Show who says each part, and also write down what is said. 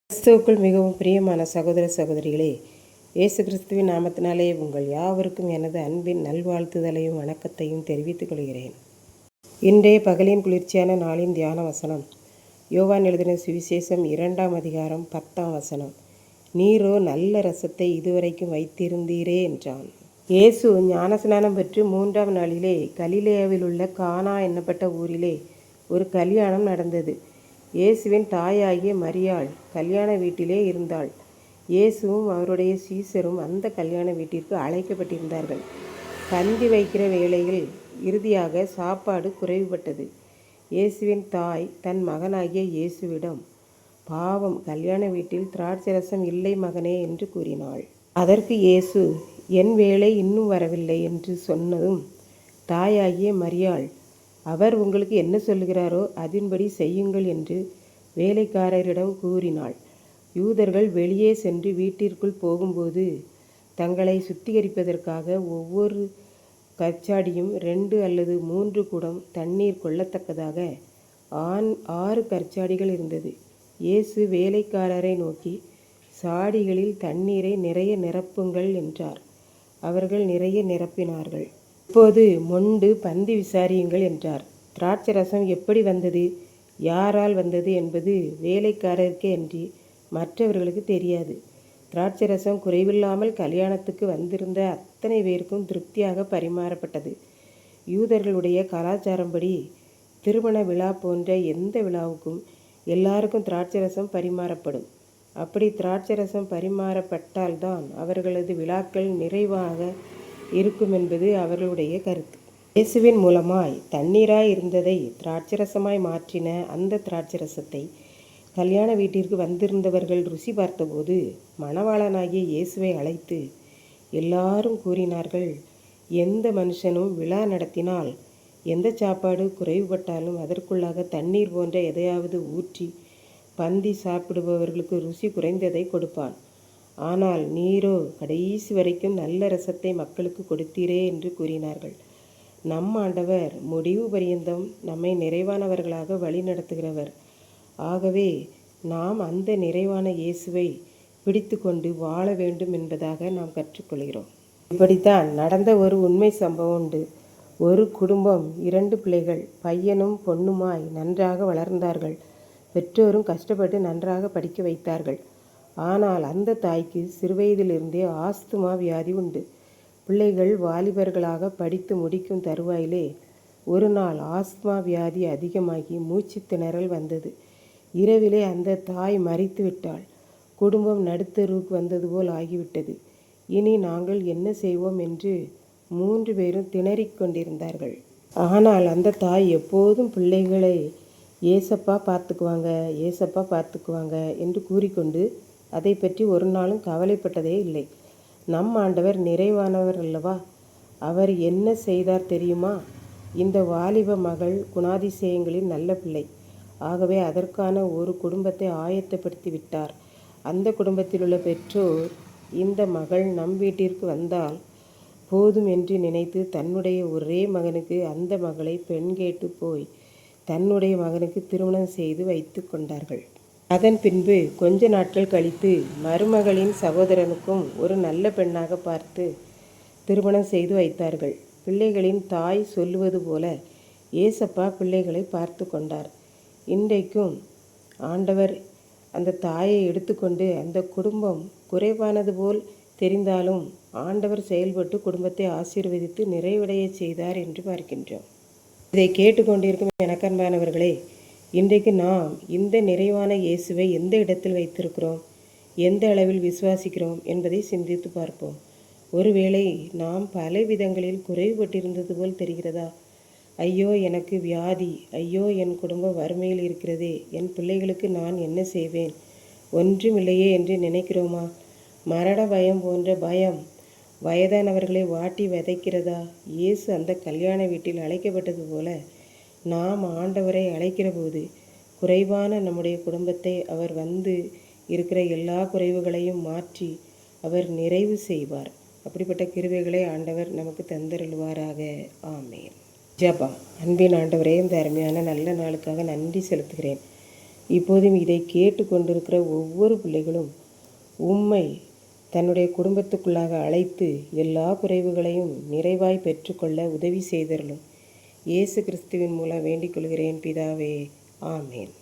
Speaker 1: கிறிஸ்துவுக்குள் மிகவும் பிரியமான சகோதர சகோதரிகளே, இயேசு கிறிஸ்துவின் நாமத்தினாலே உங்கள் யாவருக்கும் எனது அன்பின் நல்வாழ்த்துதலையும் வணக்கத்தையும் தெரிவித்துக் கொள்கிறேன். இன்றைய பகலின் குளிர்ச்சியான நாளின் தியான வசனம் யோவான் எழுதின சுவிசேஷம் 2ஆம் அதிகாரம் 10ஆம் வசனம். நீரோ நல்ல ரசத்தை இதுவரைக்கும் வைத்திருந்தீரே என்றான். இயேசு ஞானஸ்நானம் பெற்று 3ஆம் நாளிலே கலிலேயாவில் உள்ள கானா என்னப்பட்ட ஊரிலே ஒரு கல்யாணம் நடந்தது. இயேசுவின் தாயாகிய மரியாள் கல்யாண வீட்டிலே இருந்தாள். இயேசுவும் அவருடைய சீசரும் அந்த கல்யாண வீட்டிற்கு அழைக்கப்பட்டிருந்தார்கள். பந்தி வைக்கிற வேளையில் இறுதியாக சாப்பாடு குறைவுபட்டது. இயேசுவின் தாய் தன் மகனாகிய இயேசுவிடம், பாவம், கல்யாண வீட்டில் திராட்சரசம் இல்லை மகனே என்று கூறினாள். அதற்கு இயேசு, என் வேளை இன்னும் வரவில்லை என்று சொன்னதும் தாயாகிய மரியாள், அவர் உங்களுக்கு என்ன சொல்லுகிறாரோ அதன்படி செய்யுங்கள் என்று வேலைக்காரரிடம் கூறினாள். யூதர்கள் வெளியே சென்று வீட்டிற்குள் போகும்போது தங்களை சுத்திகரிப்பதற்காக ஒவ்வொரு கற்சாடியும் 2 அல்லது 3 குடம் தண்ணீர் கொள்ளத்தக்கதாக 6 கற்சாடிகள் இருந்தது. இயேசு வேலைக்காரரை நோக்கி, சாடிகளில் தண்ணீரை நிறைய நிரப்புங்கள் என்றார். அவர்கள் நிறைய நிரப்பினார்கள். இப்போது மொண்டு பந்தி விசாரியுங்கள் என்றார். திராட்சரசம் எப்படி வந்தது, யாரால் வந்தது என்பது வேலைக்காரருக்கே அன்றி மற்றவர்களுக்கு தெரியாது. திராட்சரசம் குறைவில்லாமல் கல்யாணத்துக்கு வந்திருந்த அத்தனை பேருக்கும் திருப்தியாக பரிமாறப்பட்டது. யூதர்களுடைய கலாச்சாரப்படி திருமண விழா போன்ற எந்த விழாவுக்கும் எல்லாருக்கும் திராட்சரசம் பரிமாறப்படும். அப்படி திராட்சரசம் பரிமாறப்பட்டால்தான் அவர்களது விழாக்கள் நிறைவாக இருக்கும் என்பது அவர்களுடைய கருத்து. இயேசுவின் மூலமாய் தண்ணீராய் இருந்ததை திராட்சரசமாய் மாற்றின அந்த திராட்சரசத்தை கல்யாண வீட்டிற்கு வந்திருந்தவர்கள் ருசி பார்த்தபோது மணவாளனாகிய இயேசுவை அழைத்து எல்லாரும் கூறினார்கள், எந்த மனுஷனும் விழா நடத்தினால் எந்த சாப்பாடு குறைவுபட்டாலும் அதற்குள்ளாக தண்ணீர் போன்ற எதையாவது ஊற்றி பந்தி சாப்பிடுபவர்களுக்கு ருசி குறைந்ததை கொடுப்பான். ஆனால் நீரோ கடைசி வரைக்கும் நல்ல ரசத்தை மக்களுக்கு கொடுத்தீரே என்று கூறினார்கள். நம் ஆண்டவர் முடிவு பரியந்தம் நம்மை நிறைவானவர்களாக வழி நடத்துகிறவர். ஆகவே நாம் அந்த நிறைவான இயேசுவை பிடித்து கொண்டு வாழ வேண்டும் என்பதாக நாம் கற்றுக்கொள்கிறோம். இப்படித்தான் நடந்த ஒரு உண்மை சம்பவம் உண்டு. ஒரு குடும்பம் 2 பிள்ளைகள், பையனும் பொண்ணுமாய் நன்றாக வளர்ந்தார்கள். பெற்றோரும் கஷ்டப்பட்டு நன்றாக படிக்க வைத்தார்கள். ஆனால் அந்த தாய்க்கு சிறுவயதிலிருந்தே ஆஸ்துமா வியாதி உண்டு. பிள்ளைகள் வாலிபர்களாக படித்து முடிக்கும் தருவாயிலே ஒரு நாள் ஆஸ்துமா வியாதி அதிகமாகி மூச்சு திணறல் வந்தது. இரவிலே அந்த தாய் மரித்து விட்டாள். குடும்பம் நடுத்தருவுக்கு வந்தது போல் ஆகிவிட்டது. இனி நாங்கள் என்ன செய்வோம் என்று 3 பேரும் திணறிக் கொண்டிருந்தார்கள். ஆனால் அந்த தாய் எப்போதும் பிள்ளைகளை ஏசப்பா பார்த்துக்குவாங்க, ஏசப்பா பார்த்துக்குவாங்க என்று கூறிக்கொண்டு அதை பற்றி ஒரு நாளும் கவலைப்பட்டதே இல்லை. நம் ஆண்டவர் நிறைவானவர் அல்லவா? அவர் என்ன செய்தார் தெரியுமா? இந்த வாலிப மகள் குணாதிசயங்களில் நல்ல பிள்ளை. ஆகவே அதற்கான ஒரு குடும்பத்தை ஆயத்தப்படுத்தி விட்டார். அந்த குடும்பத்தில் உள்ள பெற்றோர், இந்த மகள் நம் வீட்டிற்கு வந்தால் போதும் என்று நினைத்து தன்னுடைய ஒரே மகனுக்கு அந்த மகளை பெண் கேட்டு போய் தன்னுடைய மகனுக்கு திருமணம் செய்து வைத்து கொண்டார்கள். அதன் பின்பு கொஞ்ச நாட்கள் கழித்து மருமகளின் சகோதரனுக்கும் ஒரு நல்ல பெண்ணாக பார்த்து திருமணம் செய்து வைத்தார்கள். பிள்ளைகளின் தாய் சொல்லுவது போல ஏசப்பா பிள்ளைகளை பார்த்து கொண்டார். இன்றைக்கும் ஆண்டவர் அந்த தாயை எடுத்துக்கொண்டு அந்த குடும்பம் குறைவானது போல் தெரிந்தாலும் ஆண்டவர் செயல்பட்டு குடும்பத்தை ஆசீர்வதித்து நிறைவடைய செய்தார் என்று பார்க்கின்றோம். இதை கேட்டுக்கொண்டிருக்கும் எனக்கன்பானவர்களே, இன்றைக்கு நாம் இந்த நிறைவான இயேசுவை எந்த இடத்தில் வைத்திருக்கிறோம், எந்த அளவில் விசுவாசிக்கிறோம் என்பதை சிந்தித்து பார்ப்போம். ஒருவேளை நாம் பல விதங்களில் குறைவுபட்டிருந்தது போல் தெரிகிறதா? ஐயோ எனக்கு வியாதி, ஐயோ என் குடும்பம் வறுமையில் இருக்கிறதே, என் பிள்ளைகளுக்கு நான் என்ன செய்வேன், ஒன்றுமில்லையே என்று நினைக்கிறோமா? மரண பயம் போன்ற பயம் வயதானவர்களை வாட்டி விதைக்கிறதா? இயேசு அந்த கல்யாண வீட்டில் அழைக்கப்பட்டது போல நாம் ஆண்டவரை அழைக்கிற போது குறைவான நம்முடைய குடும்பத்தை அவர் வந்து இருக்கிற எல்லா குறைவுகளையும் மாற்றி அவர் நிறைவு செய்வார். அப்படிப்பட்ட கிருபைகளை ஆண்டவர் நமக்கு தந்தருள்வாராக. ஆமென். ஜெபம். அன்பின் ஆண்டவரே, இந்த அருமையான நல்ல நாளுக்காக நன்றி செலுத்துகிறேன். இப்போதும் இதை கேட்டு கொண்டிருக்கிற ஒவ்வொரு பிள்ளைகளும் உம்மை தன்னுடைய குடும்பத்துக்குள்ளாக அழைத்து எல்லா குறைவுகளையும் நிறைவாய் பெற்றுக்கொள்ள உதவி செய்தருளும். இயேசு கிறிஸ்துவின் மூலம் வேண்டிக் கொள்கிறேன் பிதாவே. ஆமேன்.